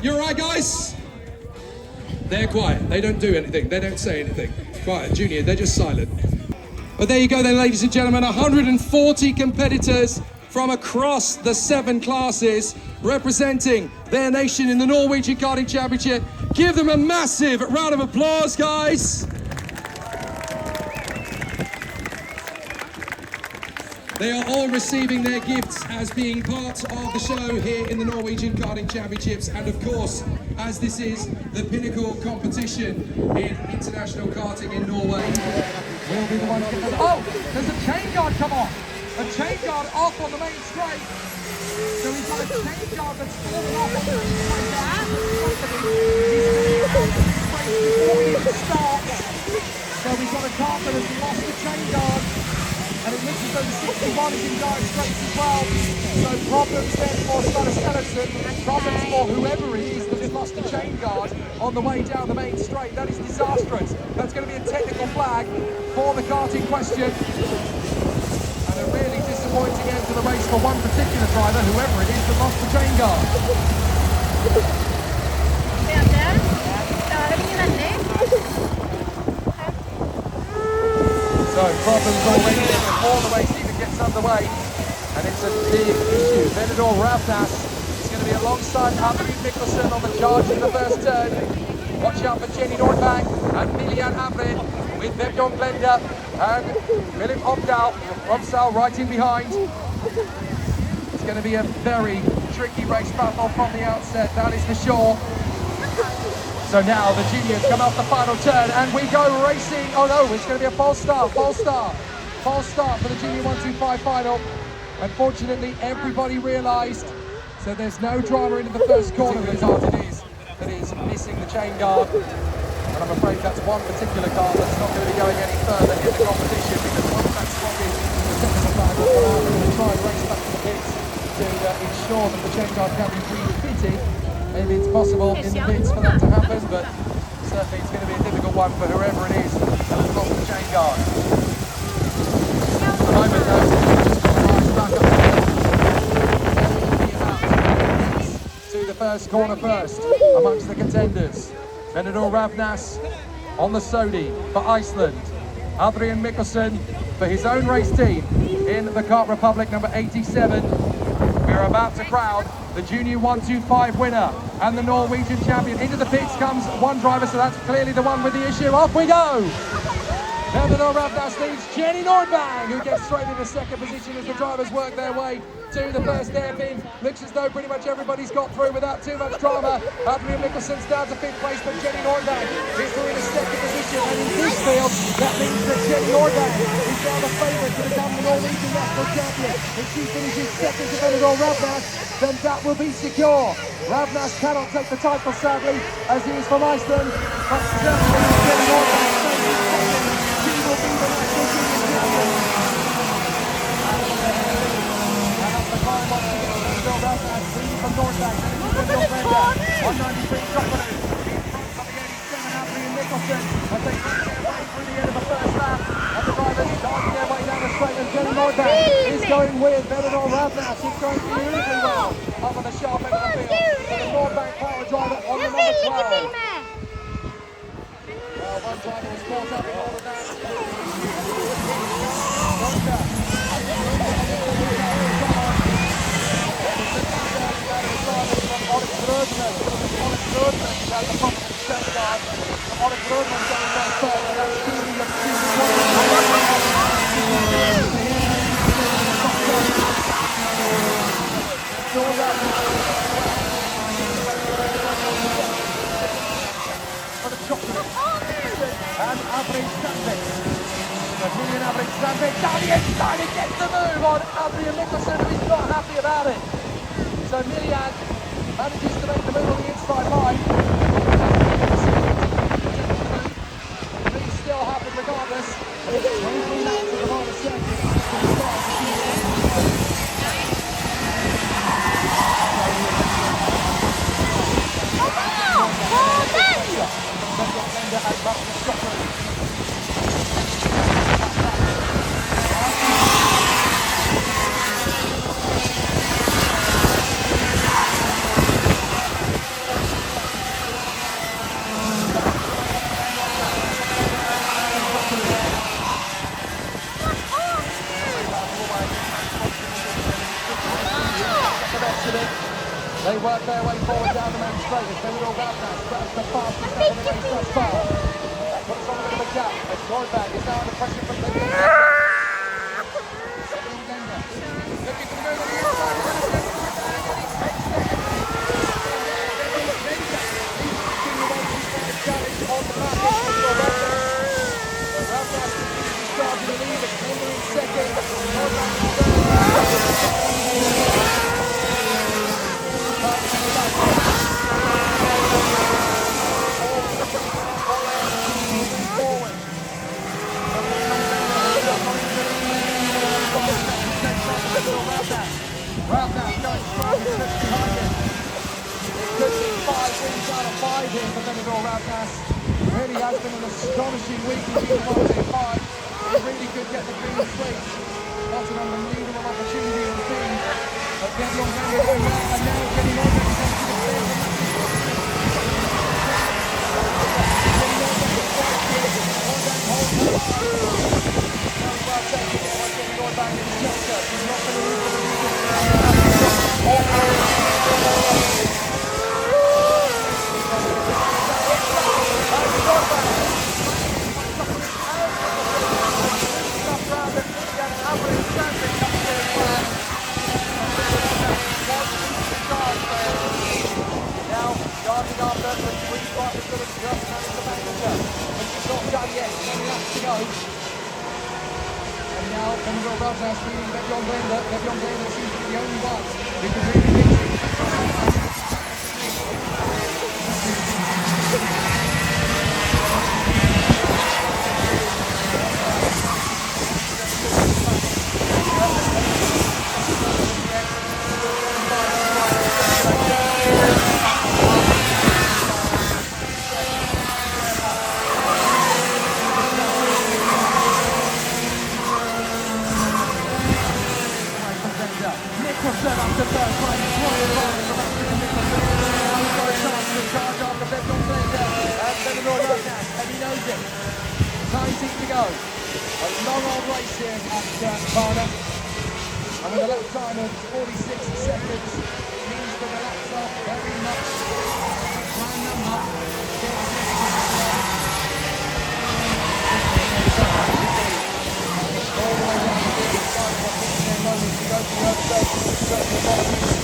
You alright, guys? They're quiet. They don't do anything. They don't say anything. Quiet, Junior, they're just silent. But there you go then, ladies and gentlemen, 140 competitors from across the 7 classes representing their nation in the Norwegian Karting Championship. Give them a massive round of applause, guys. They are all receiving their gifts as being part of the show here in the Norwegian Karting Championships, and of course, as this is the pinnacle competition in international karting in Norway. We'll be the ones to get oh, there's a chain guard come off. A chain guard off on the main straight. So we've got a chain guard that's fallen off on the main straight. He's going to be out of the straight before he even starts. So we've got a car that has lost the chain guard. And it looks as though the 61 is in dire straits as well. So problems then for Sverre, problems for whoever it is that has lost the chain guard on the way down the main straight. That is disastrous. That's going to be a technical flag for the karting question. And a really disappointing end to the race for one particular driver, whoever it is that lost the chain guard. So problems already there before the race even gets underway, and it's a big issue. Benedor Ravnas is going to be alongside Adrian Mikkelsen on the charge in the first turn. Watch out for Jenny Nordbank and Milian Avred with Vebjorn Glenda and Philip Opdal right in behind. It's going to be a very tricky race battle from the outset, that is for sure. So now the juniors come off the final turn and we go racing. Oh no, it's going to be a false start for the Junior 125 final. Unfortunately, everybody realised, so there's no drama into the first corner as hard it is that is missing the chain guard. And I'm afraid that's one particular car that's not going to be going any further in the competition, because once that's spotted, the technical flag will come out and we'll try and race back to the pits to ensure that the chain guard can be refitted. Maybe it's possible in the pits for that to happen, but certainly it's going to be a difficult one for whoever it is that has lost the chain guard. At the moment, though, just got to rise back up to the first corner first amongst the contenders. Benedor Ravnas on the Sodi for Iceland. Adrian Mikkelsen for his own race team in the Kart Republic number 87. We're about to crown the Junior 125 winner and the Norwegian champion. Into the pits comes one driver, so that's clearly the one with the issue. Off we go! Benedor Ravnas leads Jenny Nordbang, who gets straight into second position as the drivers work their way to the first hairpin. Looks as though pretty much everybody's got through without too much drama. Adrian Mikkelsen's down to 5th place, but Jenny Nordbang is in a second position. And in this field, that means that Jenny Nordbang is now the favourite to become the Norwegian national champion. If she finishes second to Benedor Ravnas, then that will be secure. Ravnas cannot take the title, sadly, as he is from Iceland, but certainly Jenny Nordbang stays in second. She will be the national junior champion. And up the climb once again, Benedor Ravnas leading from Nordbang. And it's Benedor Brenda, 193 Chocolate. In front of the 87, Adrian Mikkelsen, as they make their way through the end of the first lap. And the drivers darting their way down the straight, and Jenny Nordbang is going with Benedor Ravnas. It's going beautifully well up on the sharp end of the field. So the Nordbang power driver on the number 12. Well, one driver was caught up in all of that. And Adrian Sandvik. So Julian Adrian Sandvik down the inside, he gets the move on Adrian Mikkelsen, who is not happy about it. So Milian manages to make the move on the inside line. He's still happy regardless. And it's 23 laps of the Varna circuit. They work their way forward down the main straight. It's Benidorm Varna. That's the fastest lap of the race thus far. That puts on a bit of a gap. But Norwegian is now under pressure from Benidorm. Looking to move on the inside. Challenge on the back. Varna continues to start to the lead. It's Henry in second. Varna going strong, it's just behind him. It could be 5 wins out of 5 here for Benidorm Varna. Really has been an astonishing week in June 125. He really could get the green sweep. What an unbelievable opportunity it has been. But Benidorm Varna doing well and now getting on to the Benidorm Varna speeding Benidorm Varna. Benidorm Varna seems to be the only one who can really beat it. To go. A long old race here at Varna. And with a lap time of 46 seconds, means that the laps are very much prime number. All the way down to the inside for 15 moments to go to the other side. Certainly the bottom is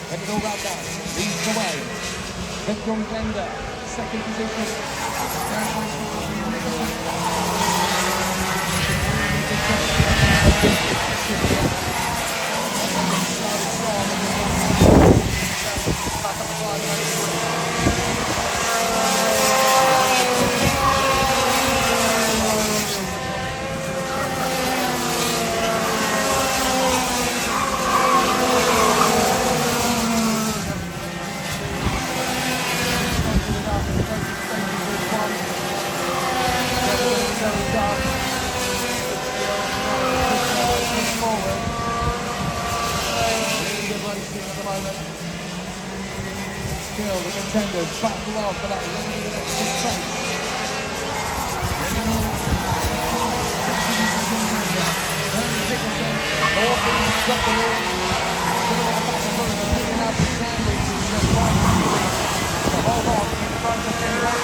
Benidorm Varna leads the way. Benidorm Varna, second position. Still the contenders battle on for that lead space. Norwegian's got the lead. Still on the back of the picking up the standings. It's just right to hold on in front of Benidorm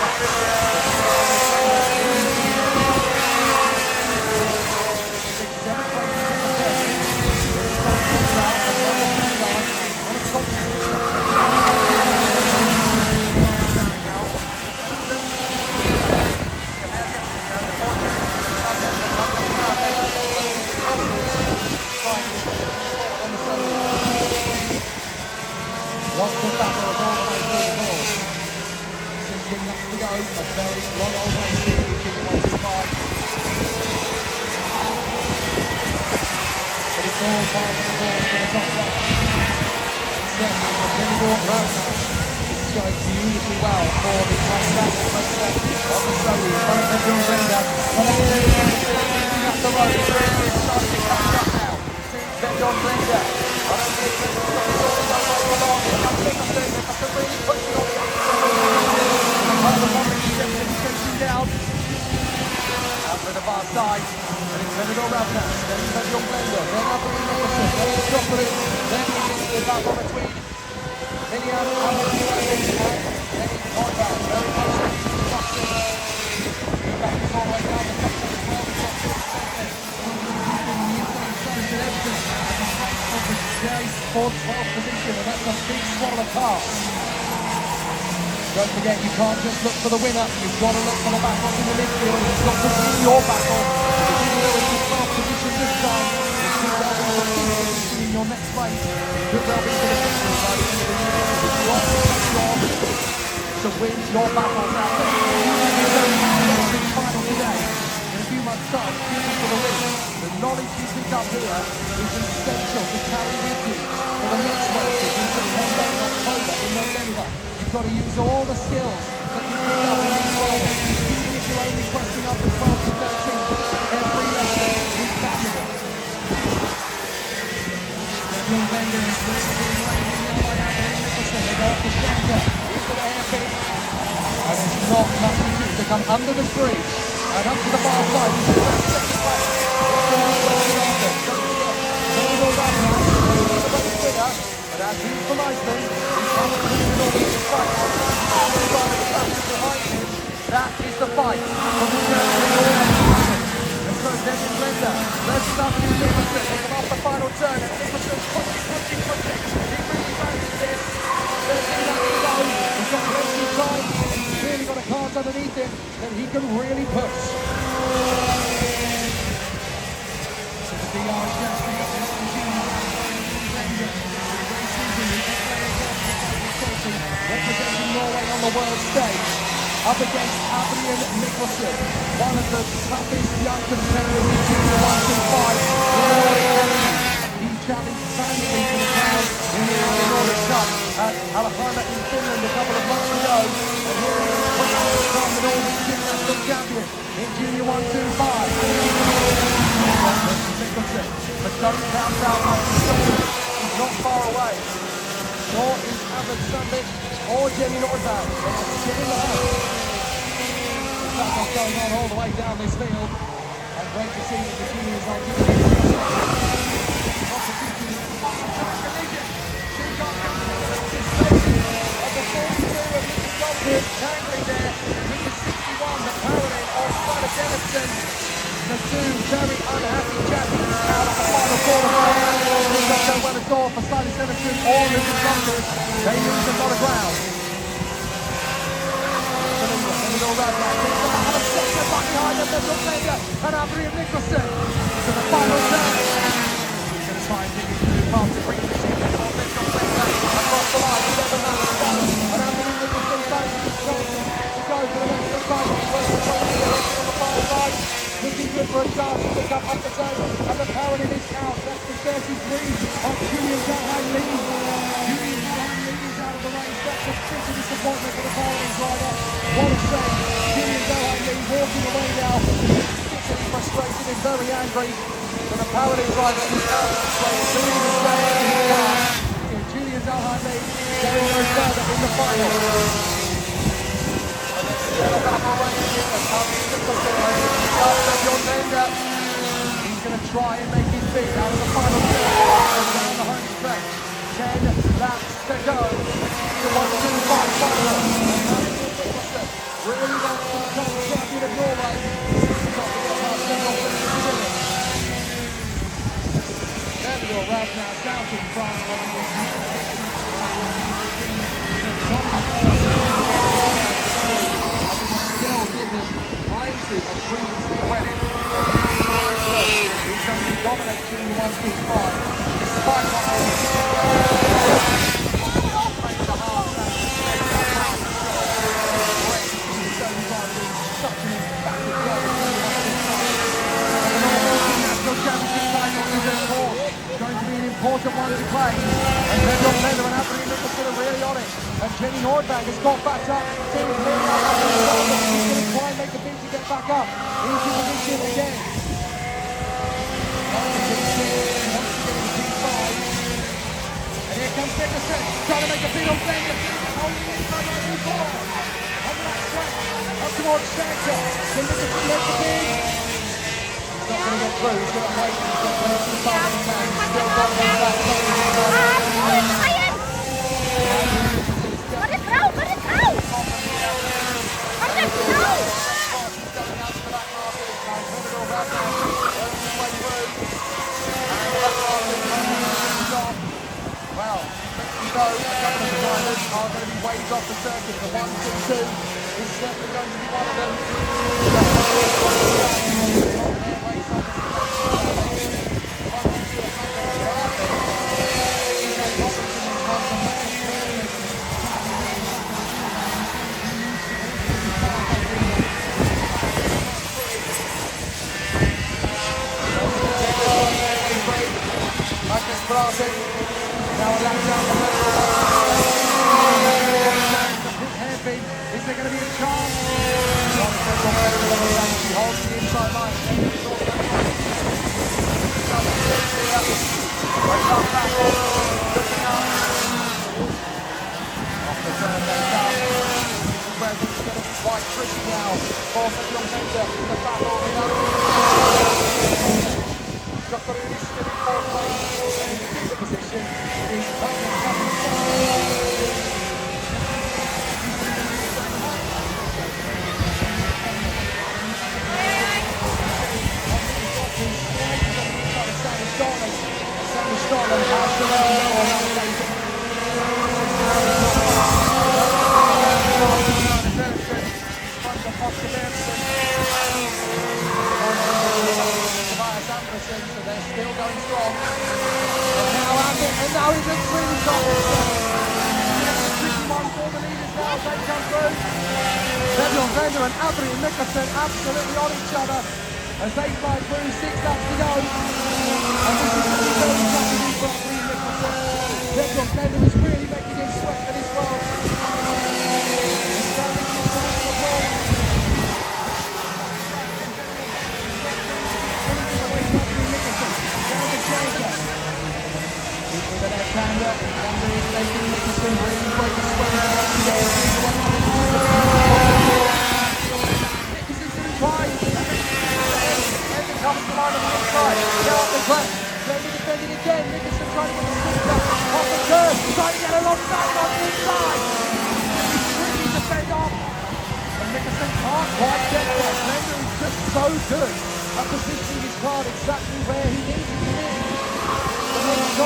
Constant battles all the way through the board. 16 laps to go. A very long old race here in Junior 125. But it's all part of the board for the top spot. Certainly, the Benidorm Varna is going beautifully well for the fantastic racer on the Zoe. Front of John Blender. Picking up the road. It's starting to catch up now. Ben John Blender. Really pushing on the down. Out to the far side. And it's Benidorm Varna. Then it's Ben John Blender. Then up to Nicholson. Then it's Gokart. Then it's back on between. Then you have very close to back all the way down the top fourth position, and that's a big swallow pass. Don't forget, you can't just look for the winner, you've got to look for the battles in the midfield. You've got to win your battle. If you're in the 12th position this time, it could well be the 5th position in your next race. It could well be for the victory by the end of the year. If you are to win your battles out there. The final today. In a few months' time, shooting for the win. The knowledge you pick up here is essential to carry with you for the next races in September, in October, in November. You've got to use all the skills that you pick up in these roles. Even if you're only questing up to 12 to 13, every lesson is valuable. John Bender is being laid in the other way out of Nicholson. They go off the centre into the hairpin. And it's not much to do to come under the bridge and up to the far side. This is the second place. But as he's from Iceland, he comes to the Norwegian fight. Behind him, that is the fight for the Norwegian. And so Dennis Blender versus Anthony Nicholson. They come off the final turn, and Nicholson's pushing. He really fancies this. 13 laps to go. He's got plenty of time. He's really got a cart underneath him that he can really push. Representing Norway on the world stage, up against Adrian Nicholson, one of the toughest young competitors in Junior 125 in Norway history. He challenged valiantly for the crown in the Nordic Cup at Varna in Finland a couple of months ago, and here he is proud to become the Norwegian national champion in Junior 125. Nicholson, but don't count out he's not far away. Nor is Abbott Sunday or Jenny Nordbaum. They are still alive. The battle's going on all the way down this field. And great to see that the juniors are doing it. Competition is collision. Two guys of the 42 of Lucas Gokart tangling there. Number 61, the Paralympic of Spider Dennison. The two very unhappy champions out of the final quarter. They don't know where the door for Spider Dennison or Lucas Gokart. They lose a lot of ground. And a sector back behind them, there's Blender and Adrian Nicholson to the final turn. He's going to try and dig it through past the green machine. There's Blender across the line, 7 laps to go. And Adrian Nicholson back to go for the rest of the fight. On the far side, looking good for a chance to pick up the turn. And the power in his count, that's the 33 of Julian Galhan Lee. Julian Galhan Lee is out of the race. That's a bit of disappointment for the Karting driver. What a shame. Julian Galhan Lee walking away now. Bitterly frustrated and very angry. But the Karting driver is out of the race. Julian is staying in his car. Julian Galhan Lee going no further in the final. And there's still a battle raging here. He's going to try and make his beat out of the final turn down the home stretch. 10 laps to go. The 1-2-5 final. Really wants to become the champion of Norway. He's got to get past Nicholson to win it. Daniel Ravna down in front. Still giving plenty of previously credit. He's going to dominate Junior 125 despite what Jenny Nordbank has got back up. He's going to try and make the bid to get back up into position again. And here comes Nicholson, trying to make a bid on Bender. Holding it inside like before. On that track, up towards Shanker. Can Nicholson make the bid? He's not going to get through. He's going to wait. He's going to wait for the time he can. He's still got it on that side. Well, a couple of drivers are going to be waves off the circuit. The 1, 2, 2 is certainly going to be one of them. Karting. Now a lap down the middle. Hairpin. Is there going to be a chance? She holds the inside line. Off the turn then down. Where it's going to be quite tricky now. For John Bender in the battle. Gokart is still in fourth place. Position is Varna. So they're still going strong. And now he's at really top. It's a tricky one for the leaders now as they come through. Varna and Adrian Nicholson absolutely on each other as they fly through 6 laps to go. And this is really very challenging for Adrian Nicholson. Varna is really making him sweat for this world. He's standing in the ball. With the left-hander, Bender is making Nicholson really break the sweat. Nicholson's in pride. Bender comes to line on the inside. Now up the track. Bender defending again. Nicholson trying to get the scooter off the curve. Trying to get alongside on the inside. He's tricky to fend off. And Nicholson can't quite get there. Bender is just so good at positioning his car exactly where he needs it to be. I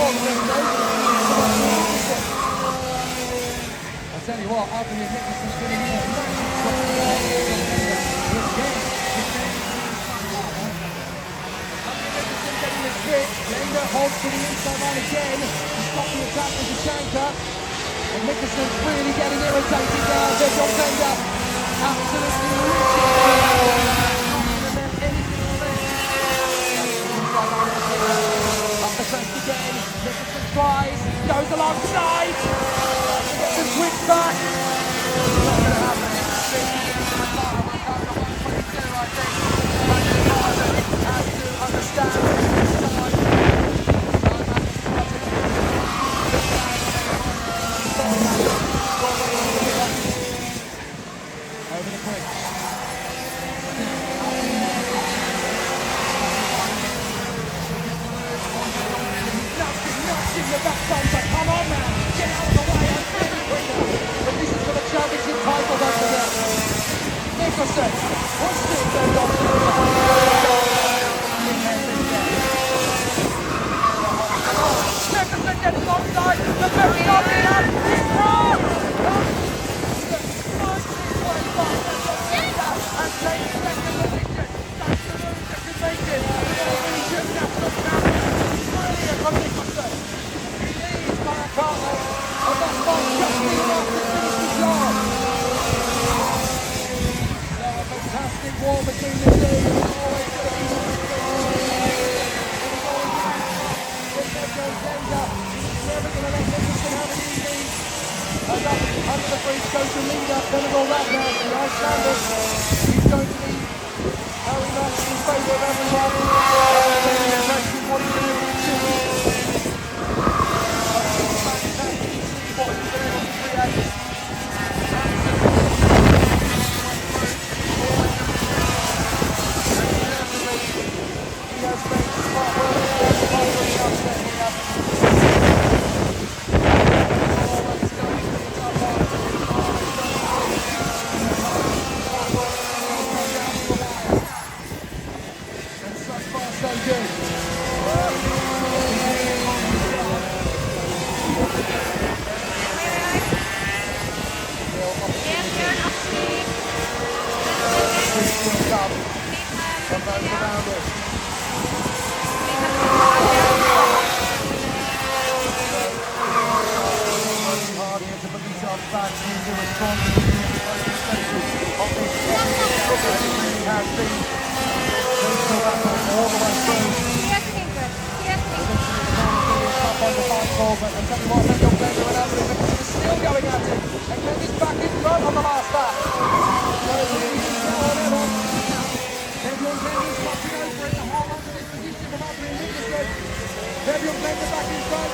tell you what, Adrian Nicholson's going to need a massive shot to the again. Nicholson getting the switch. Bender holds to the inside line again. He's got the attack with the Shanker. And Nicholson's really getting irritated now. There's John Bender. Absolutely rich. Again, Nicholson tries, goes alongside, gets the switch back. It's not going to happen. I think has to understand over the bridge. The back bumper, come on man, Under the bridge goes the leader, Benidorm Ravna, the Icelandic. He's going to be very much in favour of everyone. The question, what he's going to do to fantastic to see what he's been able to create. He has made smart work of the upset here. Always going to be tough on. And so far so good. Still come from those around us. Hard here to put themselves back into a strong of this really has been all the way through. Up on the fight ball, but I'll tell you what, Benidorm Ravna and Anthony Nicholson is still going at it, and Kenny's back in front on the last lap. So it's an easy start on Emma. Benidorm Ravna's watching over it, the whole onto this position from Anthony Nicholson. Benidorm Ravna back in front.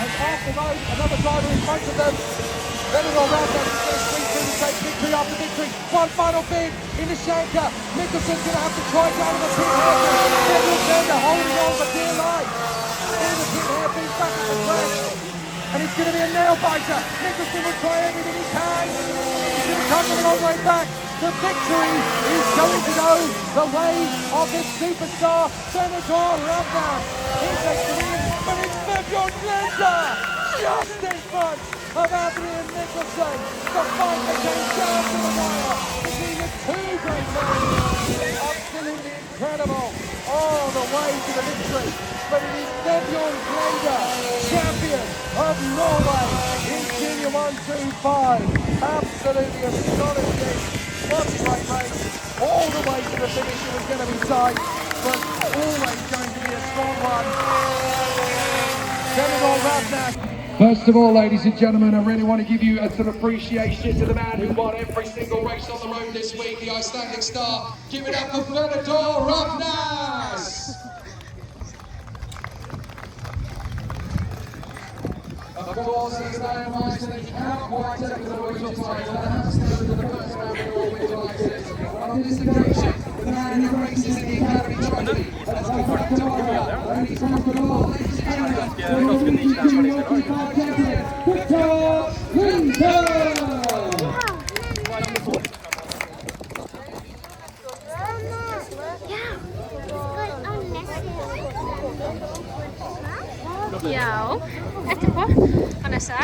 And after those, another driver in front of them. Benidorm Ravna is going to squeeze through to take victory after victory. One final bid in the Shanker. Nicholson's going to have to try down on the pit hairpin. Benidorm Ravna holding on for dear life. In the pit hairpin back at the track. And it's going to be a nail biter. Nicholson will try everything he can. He's going to come a long way back. The victory is going to go the way of this superstar, Benidorm Ravna. He takes the win, but it's Benidorm Ravna just in front of Anthony and Nicholson. The fight that came down to the wire between the two great men. Absolutely incredible all the way to the victory. But it is Benidorm Ravna, champion of Norway in Junior 125. Absolutely astonishing. What a great race. All the way to the finish. It was going to be tight, but always going to be a strong one. Benidorm Ravna. First of all, ladies and gentlemen, I really want to give you a sort of appreciation to the man who won every single race on the road this week, the Icelandic star. Give it up for Benidorm Ravna! Of course, he's now advised that he cannot quite take the Norwegian title and has to go to the first round of the Norwegian license. On this occasion, the man who races in the Academy Trophy has been backed up, and he's won the all, ladies and gentlemen, the Junior 125 champion, Gokart Winter! Ja, etterpå. Vanessa,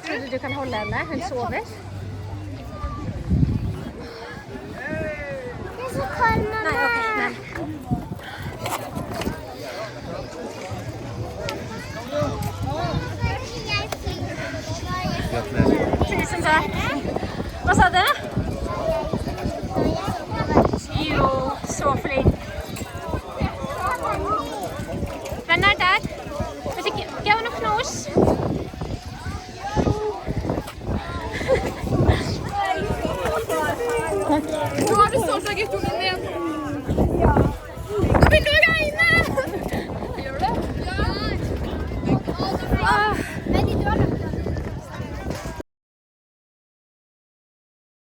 tror du kan holde henne? Hun sover. Nei, ok, nei. Tusen takk. Hva sa du? Jo, så flink. Hvem er der? Gel onu knows. Nu har du så sagt,